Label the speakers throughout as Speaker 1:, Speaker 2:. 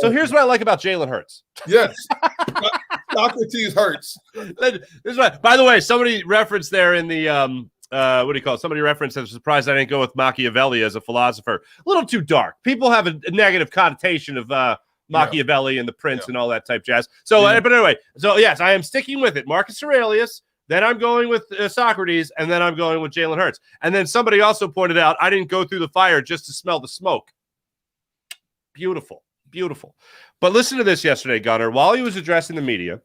Speaker 1: So here's what I like about Jalen Hurts.
Speaker 2: Yes. Socrates Hurts.
Speaker 1: This is what, by the way, somebody referenced there in the what do you call it? Somebody referenced, I'm surprised I didn't go with Machiavelli as a philosopher. A little too dark. People have a negative connotation of Machiavelli and the Prince and all that type jazz. So, but anyway, so yes, I am sticking with it. Marcus Aurelius, then I'm going with Socrates, and then I'm going with Jalen Hurts. And then somebody also pointed out, I didn't go through the fire just to smell the smoke. Beautiful, beautiful. But listen to this yesterday, Gunnar, while he was addressing the media.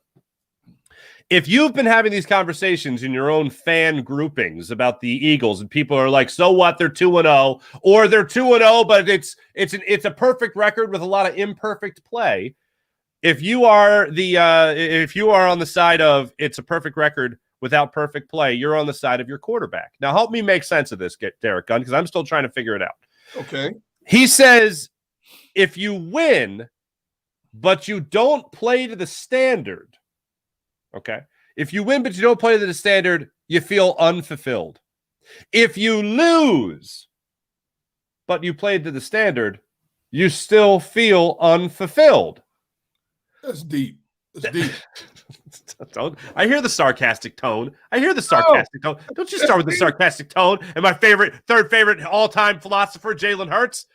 Speaker 1: If you've been having these conversations in your own fan groupings about the Eagles and people are like, so what, they're 2-0, or they're 2-0, but it's a perfect record with a lot of imperfect play. If you are on the side of it's a perfect record without perfect play, you're on the side of your quarterback. Now help me make sense of this, Derek Gunn, because I'm still trying to figure it out.
Speaker 2: Okay.
Speaker 1: He says, if you win, but you don't play to the standard, okay. If you win, but you don't play to the standard, you feel unfulfilled. If you lose, but you played to the standard, you still feel unfulfilled.
Speaker 2: That's deep. That's deep.
Speaker 1: I hear the sarcastic tone. Tone. Don't you start with the sarcastic tone. And my third favorite all-time philosopher, Jalen Hurts.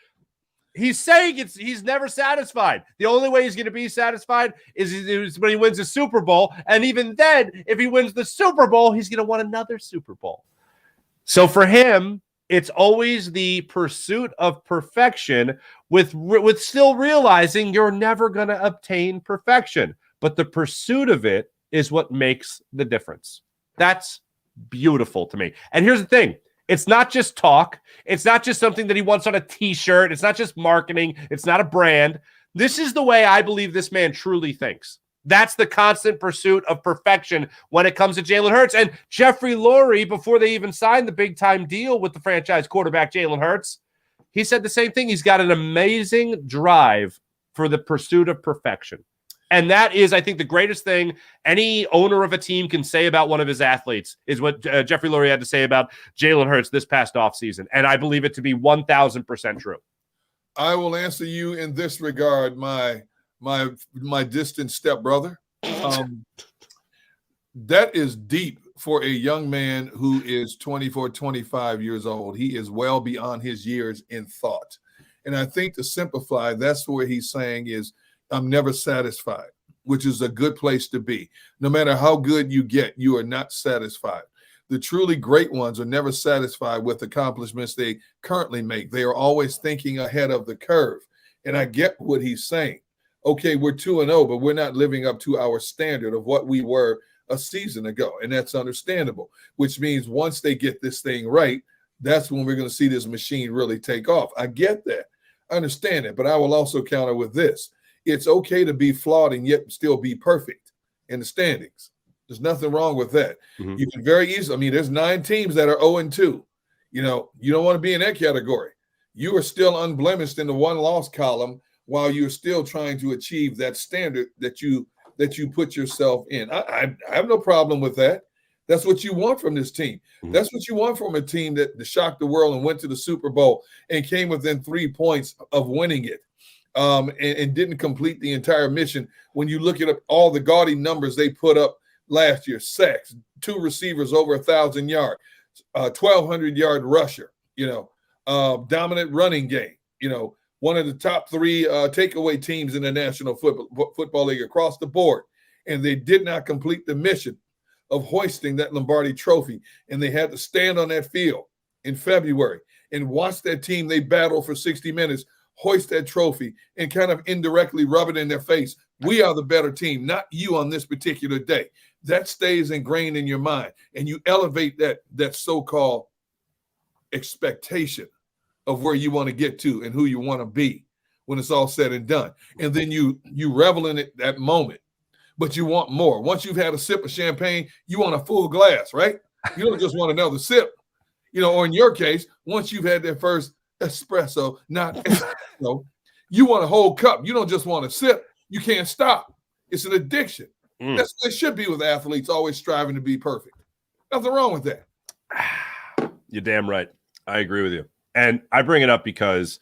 Speaker 1: He's saying he's never satisfied. The only way he's going to be satisfied is when he wins a Super Bowl. And even then, if he wins the Super Bowl, he's going to want another Super Bowl. So for him, it's always the pursuit of perfection with still realizing you're never going to obtain perfection. But the pursuit of it is what makes the difference. That's beautiful to me. And here's the thing. It's not just talk. It's not just something that he wants on a T-shirt. It's not just marketing. It's not a brand. This is the way I believe this man truly thinks. That's the constant pursuit of perfection when it comes to Jalen Hurts. And Jeffrey Lurie, before they even signed the big-time deal with the franchise quarterback Jalen Hurts, he said the same thing. He's got an amazing drive for the pursuit of perfection. And that is, I think, the greatest thing any owner of a team can say about one of his athletes is what Jeffrey Lurie had to say about Jalen Hurts this past offseason. And I believe it to be 1,000% true.
Speaker 2: I will answer you in this regard, my distant stepbrother. That is deep for a young man who is 24, 25 years old. He is well beyond his years in thought. And I think to simplify, that's where he's saying is, I'm never satisfied, which is a good place to be. No matter how good you get, you are not satisfied. The truly great ones are never satisfied with accomplishments they currently make. They are always thinking ahead of the curve. And I get what he's saying. Okay, we're 2-0, but we're not living up to our standard of what we were a season ago. And that's understandable, which means once they get this thing right, that's when we're going to see this machine really take off. I get that. I understand it. But I will also counter with this. It's okay to be flawed and yet still be perfect in the standings. There's nothing wrong with that. Mm-hmm. You can very easily, I mean, there's 9 teams that are 0-2. You know, you don't want to be in that category. You are still unblemished in the one-loss column while you're still trying to achieve that standard that you put yourself in. I have no problem with that. That's what you want from this team. Mm-hmm. That's what you want from a team that shocked the world and went to the Super Bowl and came within 3 points of winning it. And didn't complete the entire mission. When you look at all the gaudy numbers they put up last year, sacks, 2 receivers over 1,000 yards, 1,200-yard rusher, dominant running game, one of the top 3 takeaway teams in the National Football League across the board. And they did not complete the mission of hoisting that Lombardi trophy. And they had to stand on that field in February and watch that team they battled for 60 minutes hoist that trophy and kind of indirectly rub it in their face. We are the better team, not you on this particular day. That stays ingrained in your mind, and you elevate that so-called expectation of where you want to get to and who you want to be when it's all said and done. And then you revel in it that moment, but you want more. Once you've had a sip of champagne, you want a full glass, right? You don't just want another sip, or in your case, once you've had that first espresso, not espresso, you want a whole cup. You don't just want to sip. You can't stop. It's an addiction. That's what it should be with athletes, always striving to be perfect. Nothing wrong with that.
Speaker 1: You're damn right. I agree with you. And I bring it up because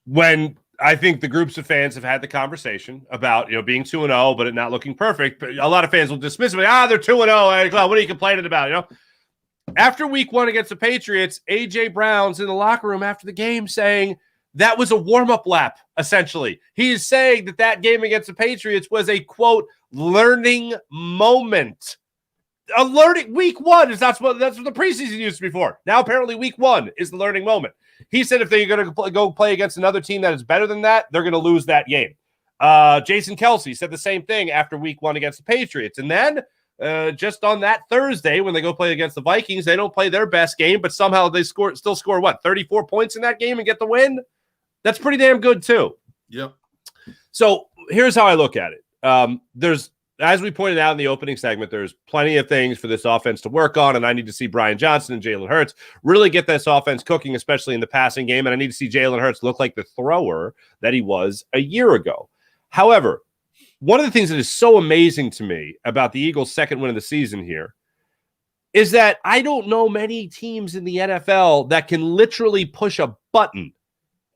Speaker 1: when I think the groups of fans have had the conversation about, being 2-0, but it not looking perfect. But a lot of fans will dismiss it. They're 2-0. What are you complaining about? After week 1 against the Patriots, A.J. Brown's in the locker room after the game saying that was a warm-up lap, essentially. He is saying that game against the Patriots was a, quote, learning moment. A learning week 1 is that's what the preseason used to be for. Now apparently week 1 is the learning moment. He said if they're going to go play against another team that is better than that, they're going to lose that game. Jason Kelsey said the same thing after week 1 against the Patriots. And then just on that Thursday when they go play against the Vikings, they don't play their best game, but somehow they still score 34 points in that game and get the win? That's pretty damn good too.
Speaker 2: Yep.
Speaker 1: So here's how I look at it. There's, as we pointed out in the opening segment, there's plenty of things for this offense to work on, and I need to see Brian Johnson and Jalen Hurts really get this offense cooking, especially in the passing game, and I need to see Jalen Hurts look like the thrower that he was a year ago. However, one of the things that is so amazing to me about the Eagles' second win of the season here is that I don't know many teams in the NFL that can literally push a button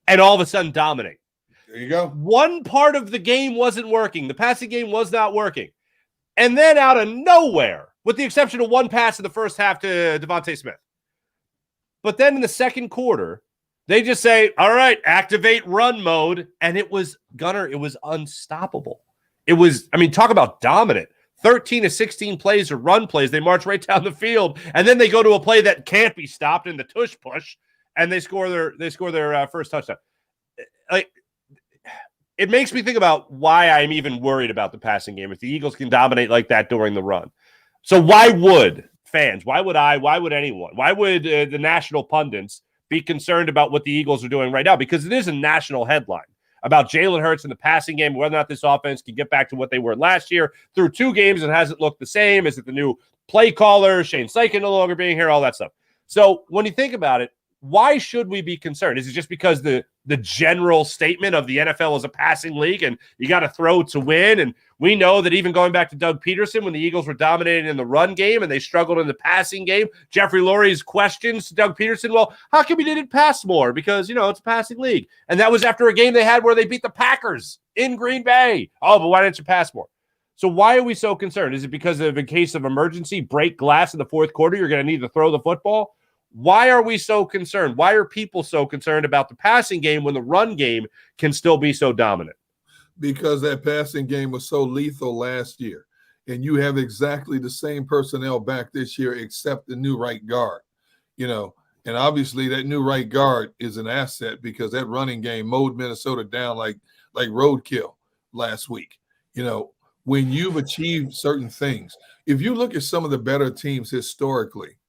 Speaker 1: and all of a sudden dominate.
Speaker 2: There you go.
Speaker 1: One part of the game wasn't working. The passing game was not working. And then out of nowhere, with the exception of one pass in the first half to Devontae Smith. But then in the second quarter, they just say, all right, activate run mode. And it was, Gunner, it was unstoppable. It was, talk about dominant. 13 to 16 plays or run plays. They march right down the field. And then they go to a play that can't be stopped in the tush push. And they score their first touchdown. It makes me think about why I'm even worried about the passing game if the Eagles can dominate like that during the run. So why would fans, why would anyone, why would the national pundits be concerned about what the Eagles are doing right now? Because it is a national headline about Jalen Hurts and the passing game, whether or not this offense can get back to what they were last year. Through 2 games, it hasn't looked the same. Is it the new play caller, Shane Steichen no longer being here, all that stuff. So when you think about it, why should we be concerned? Is it just because the general statement of the NFL is a passing league and you got to throw to win? And we know that even going back to Doug Peterson, when the Eagles were dominating in the run game and they struggled in the passing game, Jeffrey Lurie's questions to Doug Peterson, well, how come you didn't pass more? Because, it's a passing league. And that was after a game they had where they beat the Packers in Green Bay. Oh, but why didn't you pass more? So why are we so concerned? Is it because of, in case of emergency, break glass in the fourth quarter, you're going to need to throw the football? Why are we so concerned? Why are people so concerned about the passing game when the run game can still be so dominant?
Speaker 2: Because that passing game was so lethal last year. And you have exactly the same personnel back this year except the new right guard. And obviously that new right guard is an asset because that running game mowed Minnesota down like roadkill last week. When you've achieved certain things, if you look at some of the better teams historically,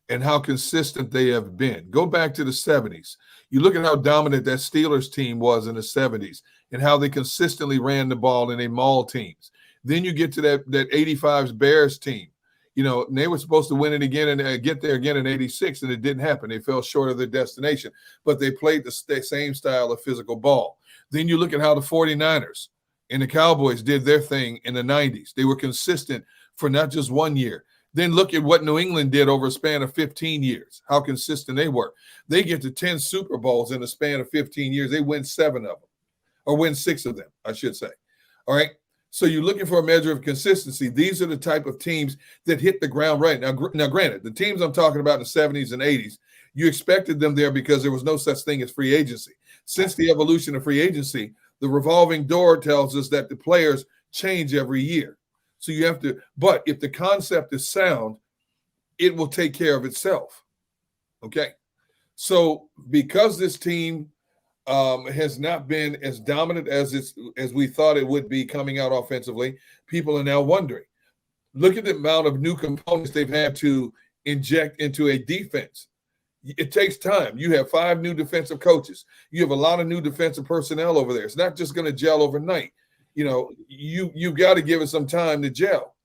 Speaker 2: and how consistent they have been. Go back to the 70s. You look at how dominant that Steelers team was in the 70s and how they consistently ran the ball and they mauled teams. Then you get to that 85's Bears team. And they were supposed to win it again and get there again in 86, and it didn't happen. They fell short of their destination, but they played the same style of physical ball. Then you look at how the 49ers and the Cowboys did their thing in the 90s. They were consistent for not just 1 year. Then look at what New England did over a span of 15 years, how consistent they were. They get to 10 Super Bowls in a span of 15 years. They win 7 of them, or win 6 of them, I should say. All right? So you're looking for a measure of consistency. These are the type of teams that hit the ground right. Now, granted, the teams I'm talking about in the 70s and 80s, you expected them there because there was no such thing as free agency. Since the evolution of free agency, the revolving door tells us that the players change every year. So you have to, but if the concept is sound, it will take care of itself. Okay. So because this team has not been as dominant as we thought it would be coming out offensively, people are now wondering. Look at the amount of new components they've had to inject into a defense. It takes time. You have 5 new defensive coaches. You have a lot of new defensive personnel over there. It's not just going to gel overnight. You got to give it some time to gel,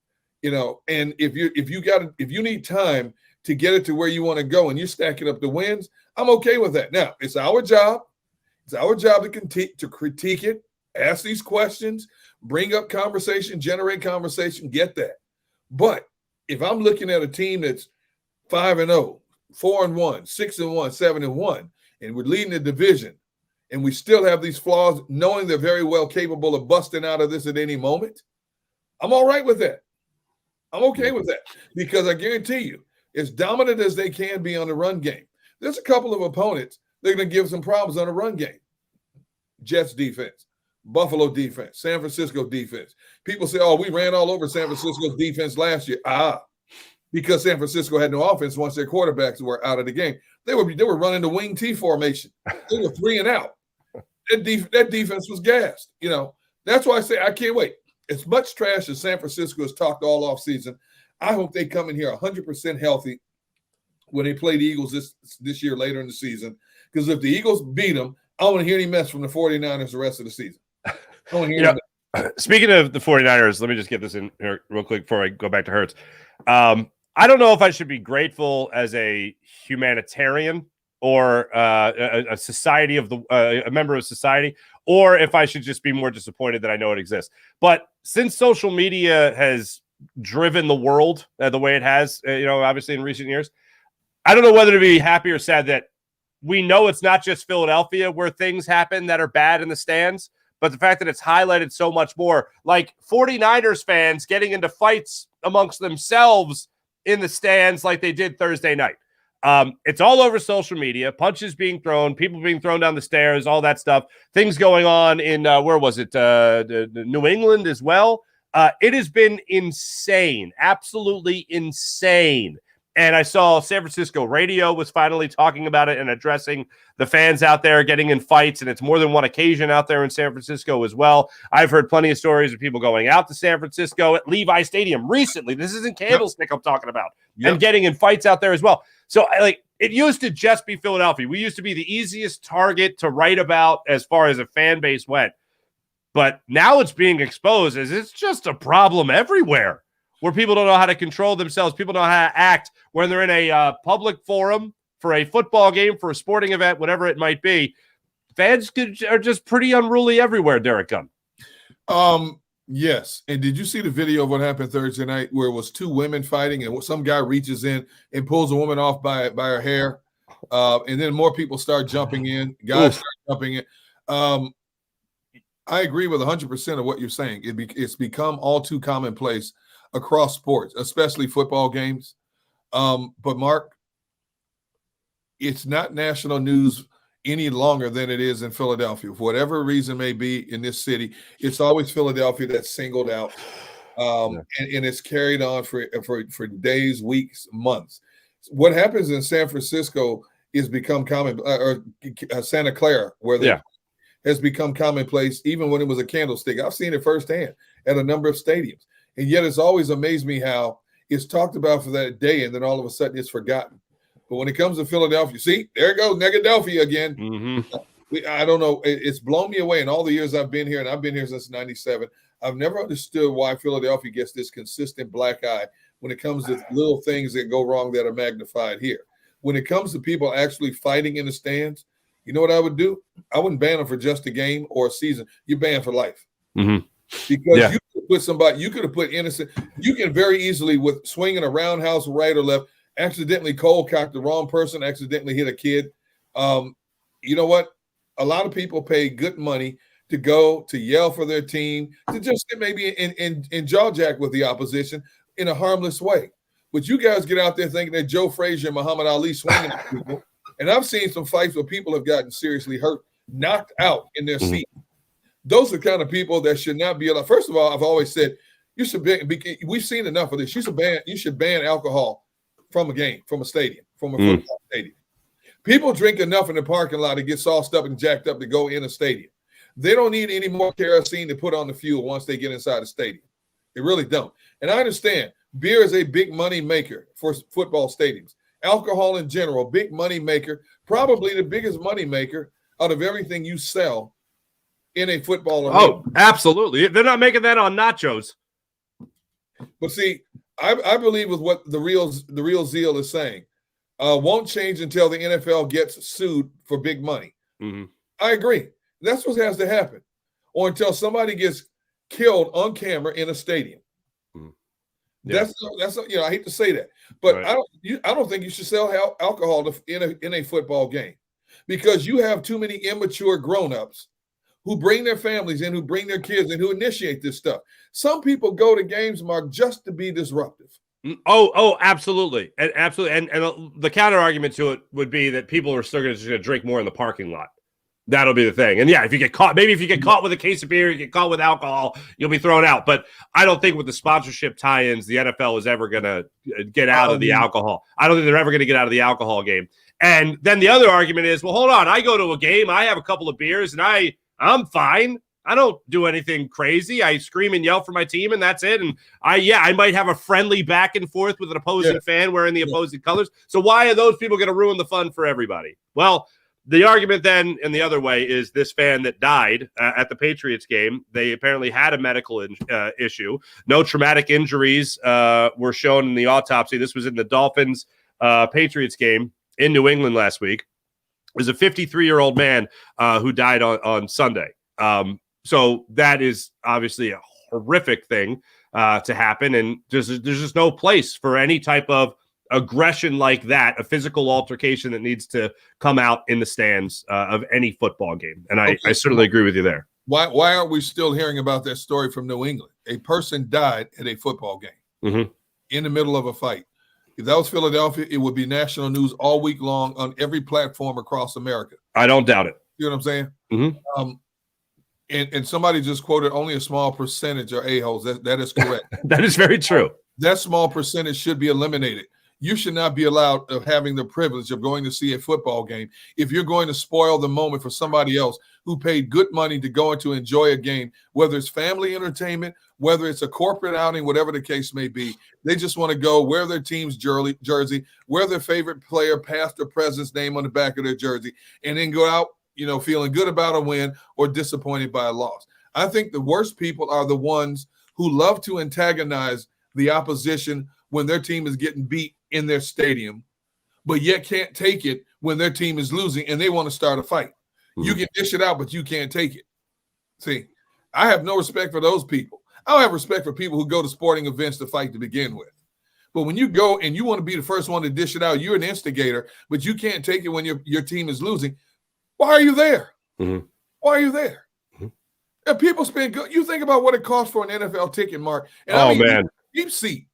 Speaker 2: and if you need time to get it to where you want to go and you're stacking up the wins, I'm okay with that. Now it's our job. It's our job to critique it, ask these questions, bring up conversation, generate conversation, get that. But if I'm looking at a team that's 5-0, 4-1, 6-1, 7-1, and we're leading the division, and we still have these flaws, knowing they're very well capable of busting out of this at any moment, I'm all right with that. I'm okay with that because I guarantee you, as dominant as they can be on the run game, there's a couple of opponents they're going to give some problems on the run game. Jets defense, Buffalo defense, San Francisco defense. People say, oh, we ran all over San Francisco's defense last year. Because San Francisco had no offense once their quarterbacks were out of the game. They were running the wing T formation. They were 3 and out. That defense was gassed. You know, that's why I say I can't wait. As much trash as San Francisco has talked all off season, I hope they come in here 100% healthy when they play the Eagles this year later in the season. Because if the Eagles beat them, I don't want to hear any mess from the 49ers the rest of the season. I don't want to hear
Speaker 1: Speaking of the 49ers, let me just get this in here real quick before I go back to Hurts. I don't know if I should be grateful as a humanitarian or a society of a member of society, or if I should just be more disappointed that I know it exists. But since social media has driven the world the way it has, obviously in recent years, I don't know whether to be happy or sad that we know it's not just Philadelphia where things happen that are bad in the stands, but the fact that it's highlighted so much more, like 49ers fans getting into fights amongst themselves in the stands like they did Thursday night. It's all over social media, punches being thrown, people being thrown down the stairs, all that stuff, things going on in, where was it? New England as well. It has been insane, absolutely insane. And I saw San Francisco radio was finally talking about it and addressing the fans out there getting in fights. And it's more than one occasion out there in San Francisco as well. I've heard plenty of stories of people going out to San Francisco at Levi Stadium recently. This isn't Candlestick I'm talking about. And getting in fights out there as well. So it used to just be Philadelphia. We used to be the easiest target to write about as far as a fan base went. But now it's being exposed as it's just a problem everywhere, where people don't know how to control themselves. People don't know how to act when they're in a public forum for a football game, for a sporting event, whatever it might be. Fans are just pretty unruly everywhere, Derek Gunn.
Speaker 2: Yes. And did you see the video of what happened Thursday night where it was 2 women fighting and some guy reaches in and pulls a woman off by her hair? And then more people start jumping in. Guys start jumping in. I agree with 100% of what you're saying. It's become all too commonplace across sports, especially football games. But Mark, it's not national news any longer than it is in Philadelphia. For whatever reason may be in this city, it's always Philadelphia that's singled out. And it's carried on for days, weeks, months. What happens in San Francisco is become common, or Santa Clara, where they has become commonplace, even when it was a Candlestick. I've seen it firsthand at a number of stadiums. And yet it's always amazed me how it's talked about for that day, and then all of a sudden it's forgotten. But when it comes to Philadelphia, see, there it goes, Negadelphia again. Mm-hmm. I don't know. It's blown me away in all the years I've been here, and I've been here since 97. I've never understood why Philadelphia gets this consistent black eye when it comes to little things that go wrong that are magnified here. When it comes to people actually fighting in the stands, you know what I would do? I wouldn't ban them for just a game or a season. You're banned for life. Mm-hmm. Because you could put somebody, you could have put innocent, you can very easily, with swinging a roundhouse right or left, accidentally cold cock the wrong person, accidentally hit a kid. You know what? A lot of people pay good money to go to yell for their team, to just maybe in jaw jack with the opposition in a harmless way. But you guys get out there thinking that Joe Frazier and Muhammad Ali swinging at people. And I've seen some fights where people have gotten seriously hurt, knocked out in their seat. Those are the kind of people that should not be allowed. First of all, I've always said you should be. We've seen enough of this. You should ban alcohol from a game, from a stadium, from a football stadium. People drink enough in the parking lot to get sauced up and jacked up to go in a stadium. They don't need any more kerosene to put on the fuel once they get inside the stadium. They really don't. And I understand beer is a big money maker for football stadiums. Alcohol in general, big money maker, probably the biggest money maker out of everything you sell in a football arena.
Speaker 1: Oh, absolutely. They're not making that on nachos.
Speaker 2: But see, I believe with what the real zeal is saying, won't change until the NFL gets sued for big money. Mm-hmm. I agree. That's what has to happen. Or until somebody gets killed on camera in a stadium. Mm-hmm. Yeah. That's I hate to say that, but right. I don't think you should sell alcohol in a football game. because you have too many immature grown-ups who bring their families in, who bring their kids in, who initiate this stuff. Some people go to games, Mark, just to be disruptive.
Speaker 1: Oh, absolutely. And absolutely. And the counter argument to it would be that people are still going to drink more in the parking lot. That'll be the thing. And yeah, if you get caught with a case of beer, you get caught with alcohol, you'll be thrown out. But I don't think with the sponsorship tie-ins, the NFL is ever going to get out of the alcohol. I don't think they're ever going to get out of the alcohol game. And then the other argument is, well, hold on. I go to a game, I have a couple of beers, and I'm fine. I don't do anything crazy. I scream and yell for my team, and that's it. And I might have a friendly back and forth with an opposing fan wearing the opposing colors. So why are those people going to ruin the fun for everybody? Well, the argument then in the other way is this fan that died at the Patriots game. They apparently had a medical issue. No traumatic injuries were shown in the autopsy. This was in the Dolphins Patriots game in New England last week. It was a 53-year-old man who died on Sunday. So that is obviously a horrific thing to happen. And there's just no place for any type of aggression like that, a physical altercation that needs to come out in the stands of any football game. And I certainly agree with you there.
Speaker 2: Why aren't we still hearing about that story from New England? A person died at a football game in the middle of a fight. If that was Philadelphia, it would be national news all week long on every platform across America.
Speaker 1: I don't doubt it.
Speaker 2: You know what I'm saying? And somebody just quoted only a small percentage are a-holes. That is correct.
Speaker 1: That is very true.
Speaker 2: That small percentage should be eliminated. You should not be allowed of having the privilege of going to see a football game if you're going to spoil the moment for somebody else who paid good money to go and to enjoy a game, whether it's family entertainment, whether it's a corporate outing, whatever the case may be. They just want to go wear their team's jersey, wear their favorite player, past or present's name on the back of their jersey, and then go out, feeling good about a win or disappointed by a loss. I think the worst people are the ones who love to antagonize the opposition when their team is getting beat in their stadium, but yet can't take it when their team is losing and they want to start a fight. You can dish it out, but you can't take it. See, I have no respect for those people. I don't have respect for people who go to sporting events to fight to begin with. But when you go and you want to be the first one to dish it out, you're an instigator, but you can't take it when your team is losing. Why are you there? Why are you there? And people spend good. You think about what it costs for an NFL ticket, Mark. And
Speaker 1: man,
Speaker 2: cheap seat.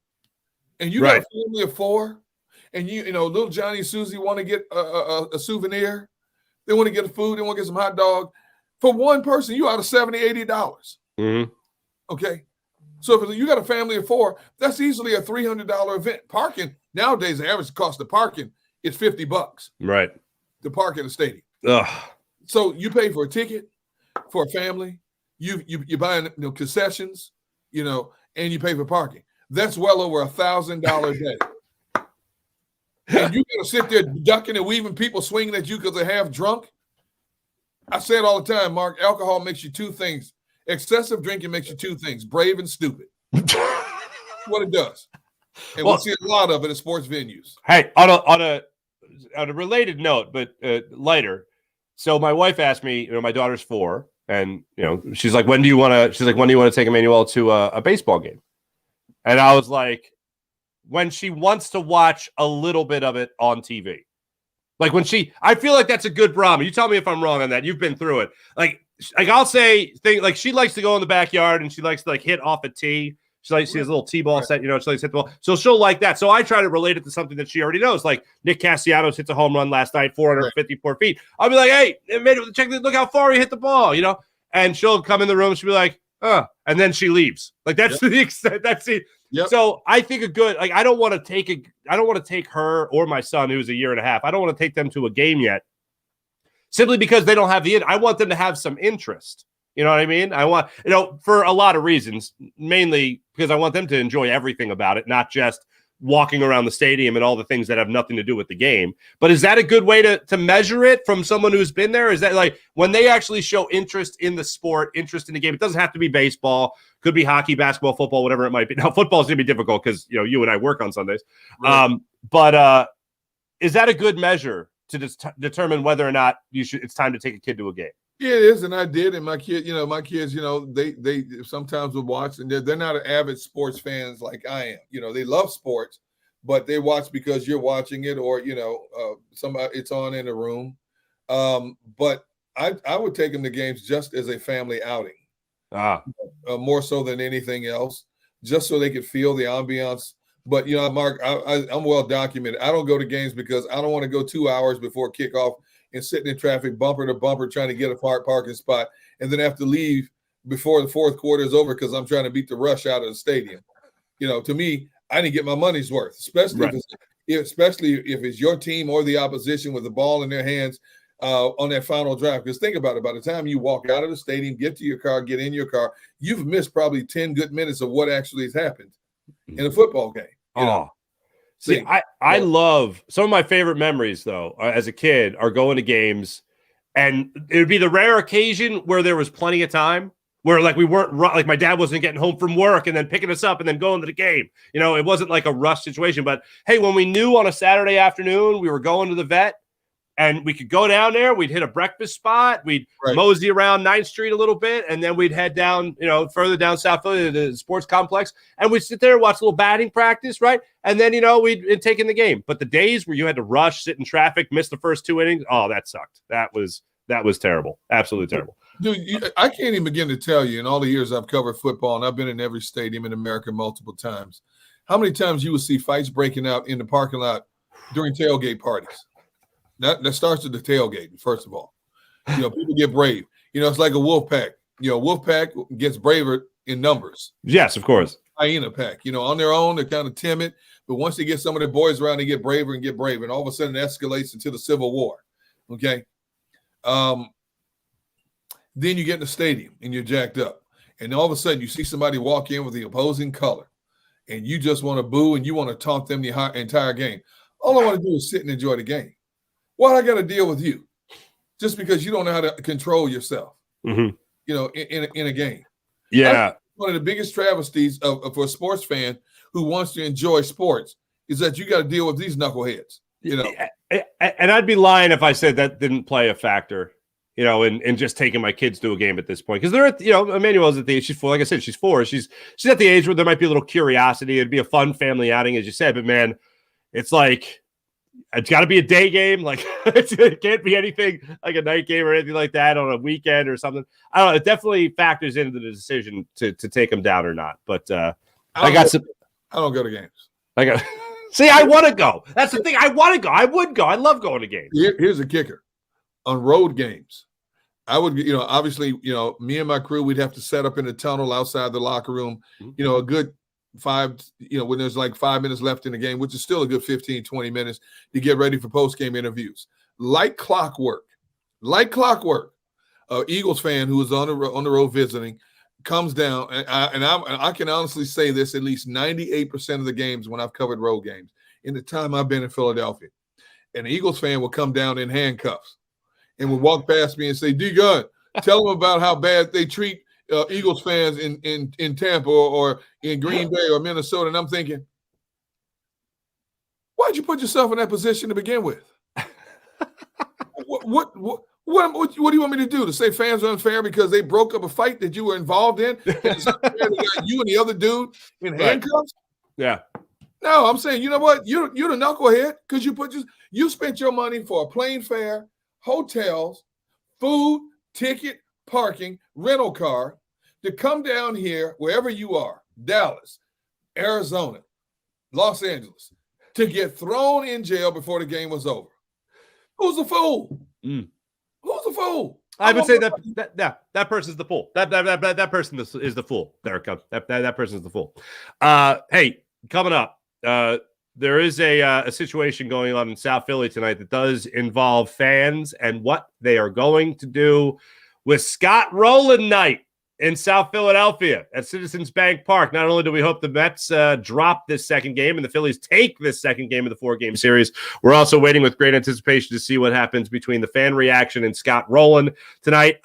Speaker 2: And you got a family of four, and little Johnny and Susie want to get a souvenir. They want to get food. They want to get some hot dog. For one person, you out of $70, $80. Okay? So if you got a family of four, that's easily a $300 event. Parking, nowadays, the average cost of parking is $50.
Speaker 1: Right.
Speaker 2: To park in the stadium.
Speaker 1: Ugh. So
Speaker 2: you pay for a ticket for a family. You buy concessions, and you pay for parking. That's well over $1,000 a day. And you're going to sit there ducking and weaving, people swinging at you because they're half drunk. I say it all the time, Mark. Alcohol makes you two things. Excessive drinking makes you two things: brave and stupid. What it does. And we'll see a lot of it at sports venues.
Speaker 1: Hey, on a related note, but lighter. So my wife asked me, my daughter's 4, and she's like, when do you want to take Emmanuel to a baseball game? And I was like, when she wants to watch a little bit of it on TV. Like I feel like that's a good barometer. You tell me if I'm wrong on that. You've been through it. Like I'll say things like she likes to go in the backyard and she likes to hit off a tee. She has a little tee-ball set, she likes to hit the ball. So she'll like that. So I try to relate it to something that she already knows. Like Nick Castellanos hits a home run last night, 454 feet. I'll be like, hey, look how far he hit the ball, And she'll come in the room and she'll be like, and then she leaves. Like that's the extent. That's it. Yep. So I think I don't want to take her or my son, who's a year and a half. I don't want to take them to a game yet, simply because they don't have I want them to have some interest. You know what I mean? I want, for a lot of reasons, mainly because I want them to enjoy everything about it, not just walking around the stadium and all the things that have nothing to do with the game. But is that a good way to measure it from someone who's been there? Is that like when they actually show interest in the sport, interest in the game? It doesn't have to be baseball, could be hockey, basketball, football, whatever it might be. Now, football's going to be difficult because, you and I work on Sundays. Right. But is that a good measure to determine whether or not it's time to take a kid to a game?
Speaker 2: Yeah, it is, and I did, and my kids, they sometimes will watch, and they're not avid sports fans like I am. They love sports, but they watch because you're watching it, or somebody it's on in the room. But I would take them to games just as a family outing, more so than anything else, just so they could feel the ambiance. But, you know, Mark, I'm well documented. I don't go to games because I don't want to go 2 hours before kickoff and sitting in traffic bumper to bumper trying to get a parking spot and then have to leave before the fourth quarter is over because I'm trying to beat the rush out of the stadium. You know, to me, I didn't get my money's worth, especially if it's your team or the opposition with the ball in their hands on that final drive. Because think about it, by the time you walk out of the stadium, get to your car, get in your car, you've missed probably 10 good minutes of what actually has happened in a football game. You know?
Speaker 1: See, I love some of my favorite memories, though, as a kid, are going to games. And it would be the rare occasion where there was plenty of time, where like we weren't like my dad wasn't getting home from work and then picking us up and then going to the game. You know, it wasn't like a rush situation. But hey, when we knew on a Saturday afternoon we were going to the vet and we could go down there, we'd hit a breakfast spot, we'd mosey around 9th Street a little bit, and then we'd head down, you know, further down South Philly to the sports complex, and we'd sit there and watch a little batting practice, right? And then, you know, we'd take in the game. But the days where you had to rush, sit in traffic, miss the first 2 innings, oh, that sucked. That was terrible. Absolutely terrible.
Speaker 2: Dude, I can't even begin to tell you in all the years I've covered football, and I've been in every stadium in America multiple times, how many times you will see fights breaking out in the parking lot during tailgate parties. That starts at the tailgate, first of all. You know, people get brave. You know, it's like a wolf pack. You know, wolf pack gets braver in numbers.
Speaker 1: Yes, of course.
Speaker 2: Hyena pack. You know, on their own, they're kind of timid. But once they get some of their boys around, they get braver. And all of a sudden, it escalates into the Civil War. Okay? Then you get in the stadium, and you're jacked up. And all of a sudden, you see somebody walk in with the opposing color. And you just want to boo, and you want to taunt them the entire game. All I want to do is sit and enjoy the game. Why I got to deal with you? Just because you don't know how to control yourself, you know, in a game.
Speaker 1: Yeah.
Speaker 2: One of the biggest travesties for a sports fan who wants to enjoy sports is that you got to deal with these knuckleheads, you know.
Speaker 1: And I'd be lying if I said that didn't play a factor, you know, in just taking my kids to a game at this point. Because they're at, you know, Emmanuel's at the age, she's 4. Like I said, she's 4. She's at the age where there might be a little curiosity. It'd be a fun family outing, as you said. But, man, it's like, it's got to be a day game. Like, it can't be anything like a night game or anything like that on a weekend or something. I don't know. It definitely factors into the decision to take them down or not. But I
Speaker 2: don't go to games.
Speaker 1: See, I want to go. That's the thing. I want to go. I would go. I love going to games.
Speaker 2: Here's a kicker. On road games, I would, you know, obviously, you know, me and my crew, we'd have to set up in the tunnel outside the locker room, you know, a good 5, you know, when there's like 5 minutes left in the game, which is still a good 15, 20 minutes to get ready for post-game interviews. Like clockwork, Eagles fan who was on the road visiting comes down, and I can honestly say this, at least 98% of the games when I've covered road games in the time I've been in Philadelphia, an Eagles fan will come down in handcuffs and will walk past me and say, D-Gun, tell them about how bad they treat Eagles fans in Tampa or in Green Bay or Minnesota. And I'm thinking, why'd you put yourself in that position to begin with? What do you want me to do? To say fans are unfair because they broke up a fight that you were involved in? And it's unfair they got you and the other dude in handcuffs?
Speaker 1: Yeah.
Speaker 2: No, I'm saying, you know what? You're the knucklehead because you spent your money for a plane fare, hotels, food, ticket, parking, rental car to come down here wherever you are, Dallas, Arizona, Los Angeles, to get thrown in jail before the game was over. Who's the fool? Who's the fool?
Speaker 1: I would say that person's the fool. That person is the fool. There it comes. That person is the fool. Hey, coming up, there is a situation going on in South Philly tonight that does involve fans and what they are going to do with Scott Rowland night in South Philadelphia at Citizens Bank Park. Not only do we hope the Mets drop this second game and the Phillies take this second game of the 4-game series, we're also waiting with great anticipation to see what happens between the fan reaction and Scott Rowland tonight.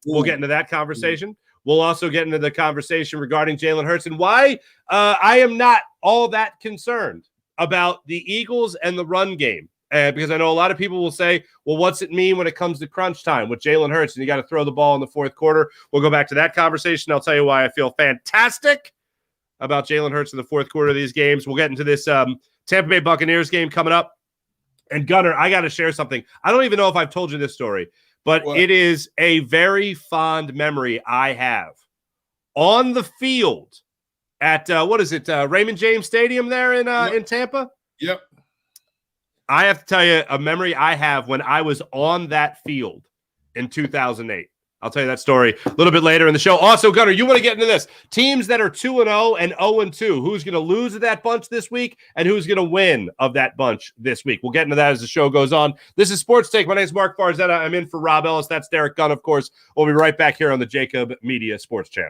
Speaker 1: We'll get into that conversation. We'll also get into the conversation regarding Jalen Hurts and why I am not all that concerned about the Eagles and the run game. Because I know a lot of people will say, well, what's it mean when it comes to crunch time with Jalen Hurts and you got to throw the ball in the fourth quarter? We'll go back to that conversation. I'll tell you why I feel fantastic about Jalen Hurts in the fourth quarter of these games. We'll get into this Tampa Bay Buccaneers game coming up. And Gunnar, I got to share something. I don't even know if I've told you this story, but it is a very fond memory I have. On the field at, Raymond James Stadium there in Tampa?
Speaker 2: Yep.
Speaker 1: I have to tell you a memory I have when I was on that field in 2008. I'll tell you that story a little bit later in the show. Also, Gunnar, you want to get into this. Teams that are 2-0 and 0-2. Who's going to lose of that bunch this week and who's going to win of that bunch this week? We'll get into that as the show goes on. This is Sports Take. My name is Mark Farzetta. I'm in for Rob Ellis. That's Derek Gunn, of course. We'll be right back here on the JAKIB Media Sports Channel.